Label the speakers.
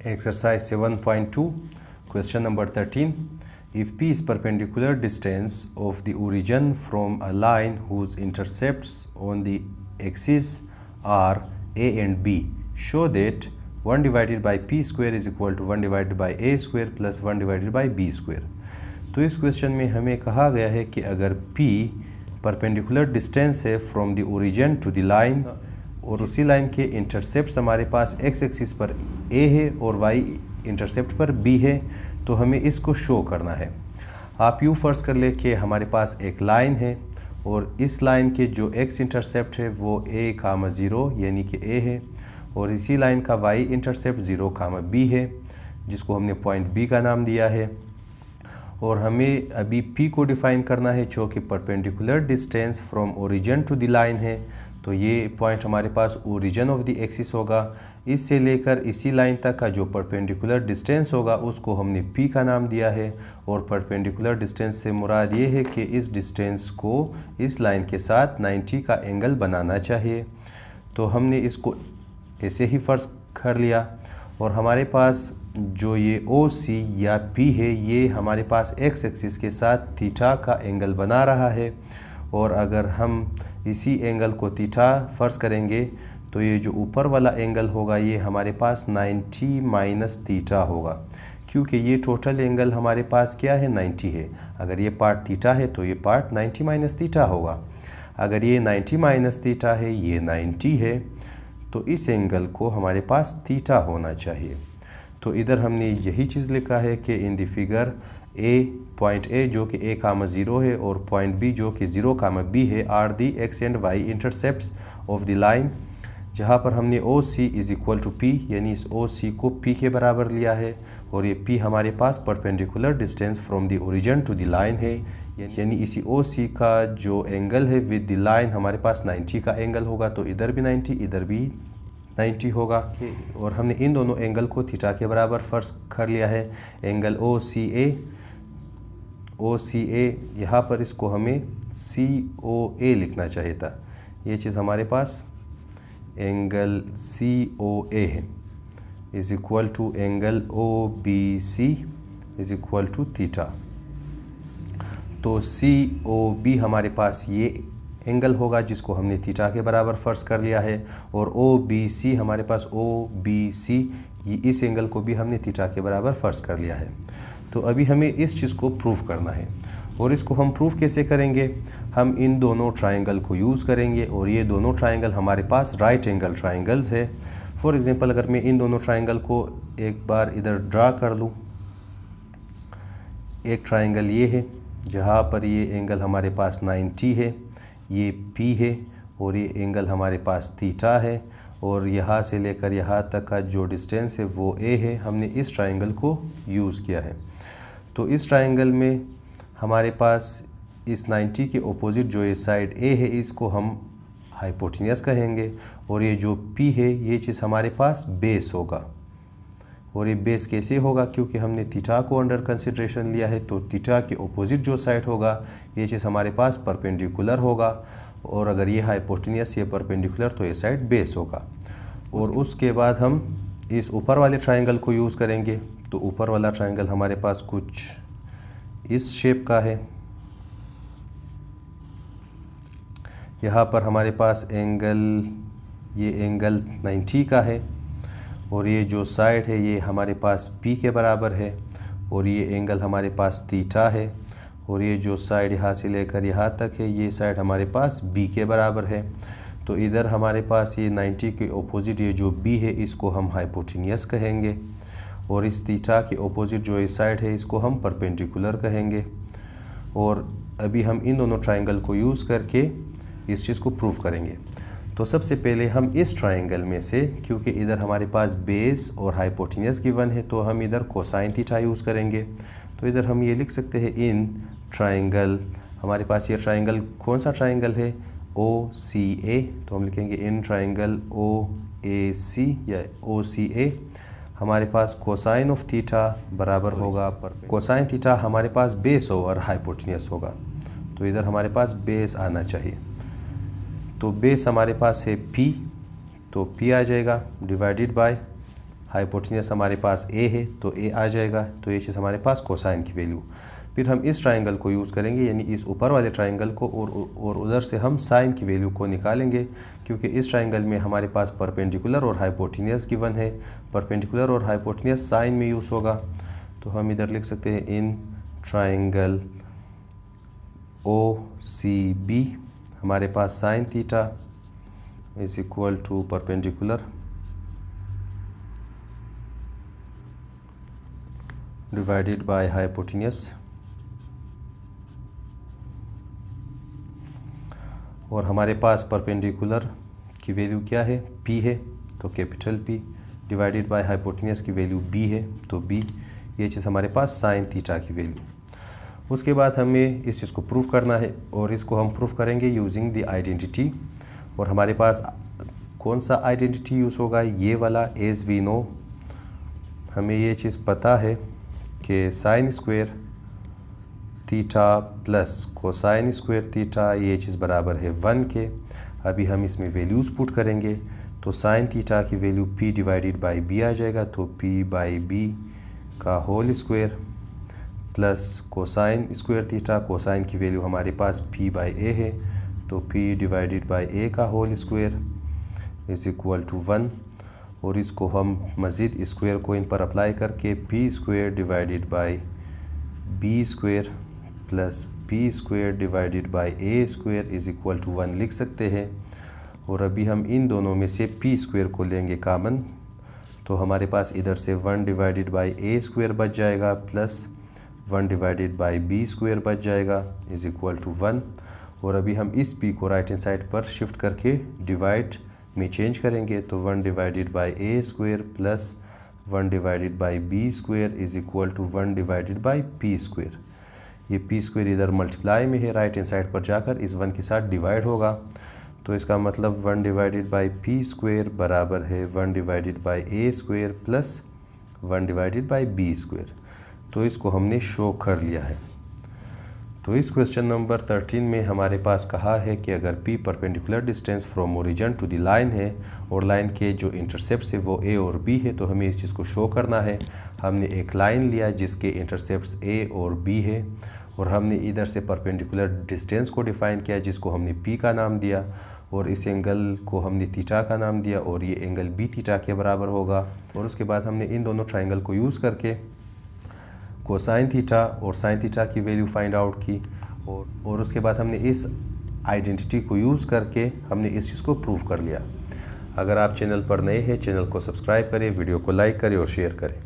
Speaker 1: Exercise 7.2, question number 13. If P is perpendicular distance of the origin from a line whose intercepts on the axis are A and B, show that 1 divided by P square is equal to 1 divided by A square plus 1 divided by B square. तो इस question में हमें कहा गया है कि अगर P perpendicular distance है from the origin to the line और उसी लाइन के इंटरसेप्ट हमारे पास एक्स एक्सिस पर A है और वाई इंटरसेप्ट पर B है, तो हमें इसको शो करना है। आप यूँ फर्ज कर ले कि हमारे पास एक लाइन है और इस लाइन के जो एक्स इंटरसेप्ट है वो A,0 यानी कि A है और इसी लाइन का वाई इंटरसेप्ट 0,B है, जिसको हमने पॉइंट B का नाम दिया है। और हमें अभी P को डिफ़ाइन करना है जो कि perpendicular distance from origin to the line है। तो ये पॉइंट हमारे पास ओरिजिन ऑफ द एक्सिस होगा। इससे लेकर इसी लाइन तक का जो परपेंडिकुलर डिस्टेंस होगा उसको हमने P का नाम दिया है। और परपेंडिकुलर डिस्टेंस से मुराद ये है कि इस डिस्टेंस को इस लाइन के साथ 90 का एंगल बनाना चाहिए। तो हमने इसको ऐसे ही फ़र्ज़ कर लिया और हमारे पास जो ये OC या P है ये हमारे पास एक्स एक्सिस के साथ थीटा का एंगल बना रहा है। और अगर हम इसी एंगल को थीटा फ़र्ज़ करेंगे तो ये जो ऊपर वाला एंगल होगा ये हमारे पास 90 माइनस थीटा होगा, क्योंकि ये टोटल एंगल हमारे पास क्या है 90 है। अगर ये पार्ट थीटा है तो ये पार्ट 90 माइनस थीटा होगा। अगर ये 90 माइनस थीटा है, ये 90 है, तो इस एंगल को हमारे पास थीटा होना चाहिए। तो इधर हमने यही चीज़ लिखा है कि in the figure point A जो कि A,0 है और पॉइंट B जो कि 0,B है are the X and Y intercepts of the line, जहाँ पर हमने OC is equal to P यानी इस OC को P के बराबर लिया है और ये P हमारे पास perpendicular distance from the origin to the line है, यानी इसी OC का जो एंगल है विद द लाइन हमारे पास 90 का एंगल होगा। तो इधर भी 90 इधर भी 90 होगा और हमने इन दोनों एंगल को थीटा के बराबर फ़र्ज़ कर लिया है। एंगल OCA यहाँ पर इसको हमें COA लिखना चाहिए था। ये चीज़ हमारे पास एंगल COA है is equal to angle OBC is equal to theta. तो COB हमारे पास ये एंगल होगा जिसको हमने थीटा के बराबर फ़र्ज़ कर लिया है और OBC हमारे पास OBC ये इस एंगल को भी हमने थीटा के बराबर फ़र्ज़ कर लिया है। तो अभी हमें इस चीज़ को प्रूफ करना है और इसको हम प्रूफ कैसे करेंगे, हम इन दोनों ट्रायंगल को यूज़ करेंगे और ये दोनों ट्रायंगल हमारे पास राइट एंगल ट्रायंगल्स है। फॉर एग्ज़ाम्पल अगर मैं इन दोनों ट्रायंगल को एक बार इधर ड्रा कर लूँ, एक ट्रायंगल ये है जहाँ पर ये एंगल हमारे पास 90 है, ये P है और ये एंगल हमारे पास थीटा है और यहाँ से लेकर यहाँ तक का जो डिस्टेंस है वो A है। हमने इस ट्रायंगल को यूज़ किया है। तो इस ट्रायंगल में हमारे पास इस 90 के ऑपोजिट जो ये साइड A है इसको हम हाइपोटेन्यूस कहेंगे और ये जो P है ये चीज़ हमारे पास बेस होगा। और ये बेस कैसे होगा, क्योंकि हमने थीटा को अंडर कंसिडरेशन लिया है, तो थीटा के ऑपोजिट जो साइड होगा ये चीज़ हमारे पास परपेंडिकुलर होगा और अगर ये हाइपोटेन्यूस ये परपेंडिकुलर तो ये साइड बेस होगा। और उसके बाद हम इस ऊपर वाले ट्रायंगल को यूज़ करेंगे। तो ऊपर वाला ट्रायंगल हमारे पास कुछ इस शेप का है। यहाँ पर हमारे पास ये एंगल 90 का है और ये जो साइड है ये हमारे पास P के बराबर है और ये एंगल हमारे पास थीटा है और ये जो साइड यहाँ से लेकर यहाँ तक है ये साइड हमारे पास B के बराबर है। तो इधर हमारे पास ये 90 के ऑपोजिट ये जो B है इसको हम हाइपोटेन्यूस कहेंगे और इस थीटा के ऑपोजिट जो ये साइड है इसको हम परपेंडिकुलर कहेंगे। और अभी हम इन दोनों ट्रायंगल को यूज़ करके इस चीज़ को प्रूफ करेंगे। तो सबसे पहले हम इस ट्रायंगल में से, क्योंकि इधर हमारे पास बेस और हाइपोटेन्यूस गिवन है, तो हम इधर कोसाइन थीटा यूज़ करेंगे। तो इधर हम ये लिख सकते हैं इन ट्रायंगल, हमारे पास ये ट्रायंगल कौन सा ट्रायंगल है OCA, तो हम लिखेंगे इन ट्रायंगल OAC या OCA हमारे पास कोसाइन ऑफ थीटा बराबर होगा पर कोसाइन थीटा हमारे पास बेस और हाइपोटेन्यूस होगा। तो इधर हमारे पास बेस आना चाहिए। तो बेस हमारे पास है P, तो P आ जाएगा डिवाइडेड बाय हाइपोटेन्यूस हमारे पास ए है तो ए आ जाएगा, तो ये चीज़ हमारे पास कोसाइन की वैल्यू। फिर हम इस ट्राइंगल को यूज़ करेंगे, यानी इस ऊपर वाले ट्राइंगल को, और उधर से हम साइन की वैल्यू को निकालेंगे, क्योंकि इस ट्राइंगल में हमारे पास परपेंडिकुलर और हाइपोटेन्यूस गिवन है। परपेंडिकुलर और हाइपोटेन्यूस साइन में यूज़ होगा, तो हम इधर लिख सकते हैं इन ट्राइंगल OCB हमारे पास sine theta is equal to perpendicular divided by hypotenuse, और हमारे पास परपेंडिकुलर की वैल्यू क्या है, P है, तो capital P divided by hypotenuse की वैल्यू B है, तो B, ये चीज़ हमारे पास साइन थीटा की वैल्यू। उसके बाद हमें इस चीज़ को प्रूफ करना है, और इसको हम प्रूफ करेंगे यूजिंग द आइडेंटिटी। और हमारे पास कौन सा आइडेंटिटी यूज़ होगा, ये वाला। एज वी नो, हमें ये चीज़ पता है कि sine square theta plus cosine square theta, ये चीज़ बराबर है 1 के। अभी हम इसमें वैल्यूज़ पुट करेंगे, तो साइन थीटा की value P divided by B आ जाएगा, तो P बाई B का whole square plus cosine square theta, cosine की वैल्यू हमारे पास P बाई A है, तो P डिवाइडेड बाई A का whole square is equal to 1। और इसको हम मज़ीद स्क्वायर को इन पर अप्लाई करके P square divided by B square plus P square divided by A square is equal to 1 लिख सकते हैं। और अभी हम इन दोनों में से P स्क्वायर को लेंगे कामन, तो हमारे पास इधर से 1 डिवाइडेड बाई A स्क्वायर बच जाएगा, plus 1 divided by B square बच जाएगा इज इक्वल टू 1। और अभी हम इस P को राइट हैंड साइड पर शिफ्ट करके डिवाइड में चेंज करेंगे, तो 1 divided by A square plus 1 divided by B square is equal to 1 divided by P square. ये P स्क्वायर इधर मल्टीप्लाई में है, राइट हैंड साइड पर जाकर इस 1 के साथ डिवाइड होगा, तो इसका मतलब 1 डिवाइडेड बाई P स्क्वायर बराबर है 1 divided by A square plus 1 divided by B square. तो इसको हमने शो कर लिया है। तो इस क्वेश्चन नंबर 13 में हमारे पास कहा है कि अगर P perpendicular distance from origin to the line है, और लाइन के जो इंटरसेप्ट्स है वो A और B है, तो हमें इस चीज़ को शो करना है। हमने एक लाइन लिया जिसके इंटरसेप्ट्स A और B है, और हमने इधर से परपेंडिकुलर डिस्टेंस को डिफ़ाइन किया जिसको हमने P का नाम दिया, और इस एंगल को हमने थीटा का नाम दिया, और ये एंगल B थीटा के बराबर होगा। और उसके बाद हमने इन दोनों ट्राइंगल को यूज़ करके कोसाइन थीटा और साइन थीटा की वैल्यू फाइंड आउट की, और उसके बाद हमने इस आइडेंटिटी को यूज़ करके हमने इस चीज़ को प्रूव कर लिया। अगर आप चैनल पर नए हैं, चैनल को सब्सक्राइब करें, वीडियो को लाइक करें और शेयर करें।